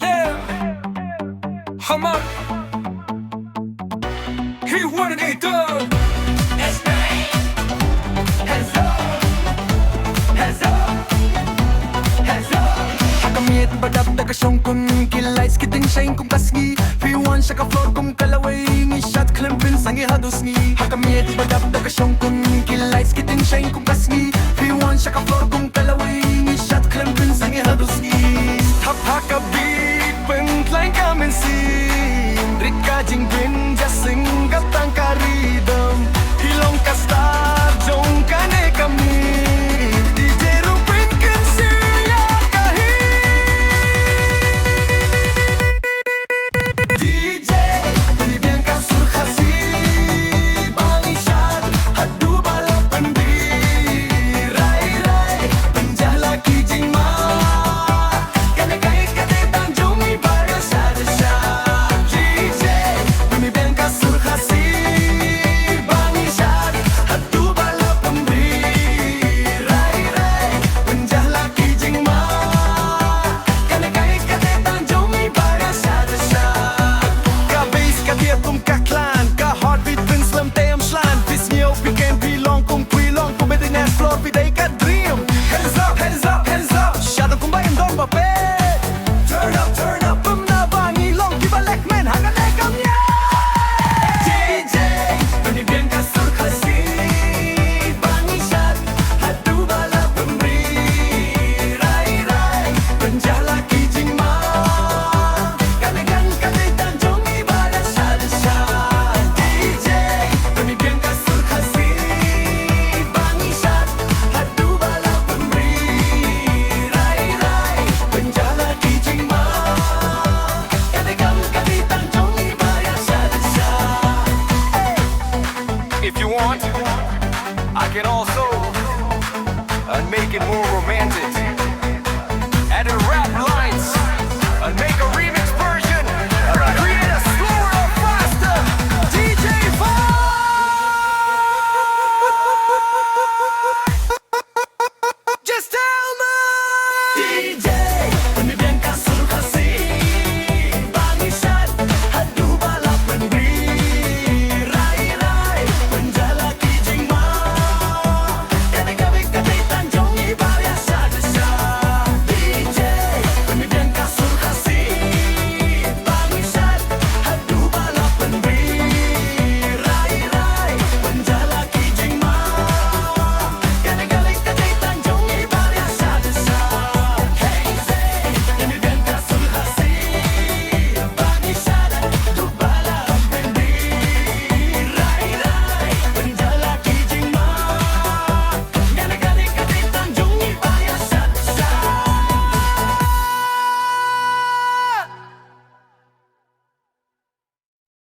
Yeah, Hamar, he wanted it done. Hakamiyat badab da kasyong kun kilay skiting shayin kum kasngi P1 siya ka floor kum kalaway ngi shot klempin sangi hados ngi Hakamiyat badab da kasyong kun kilay skiting shayin kum kasngi P1 siya ka floor kum kalaway ngi shot klempin sangi hados ngi Hap haka beat pen klein kamen si Rika jing bin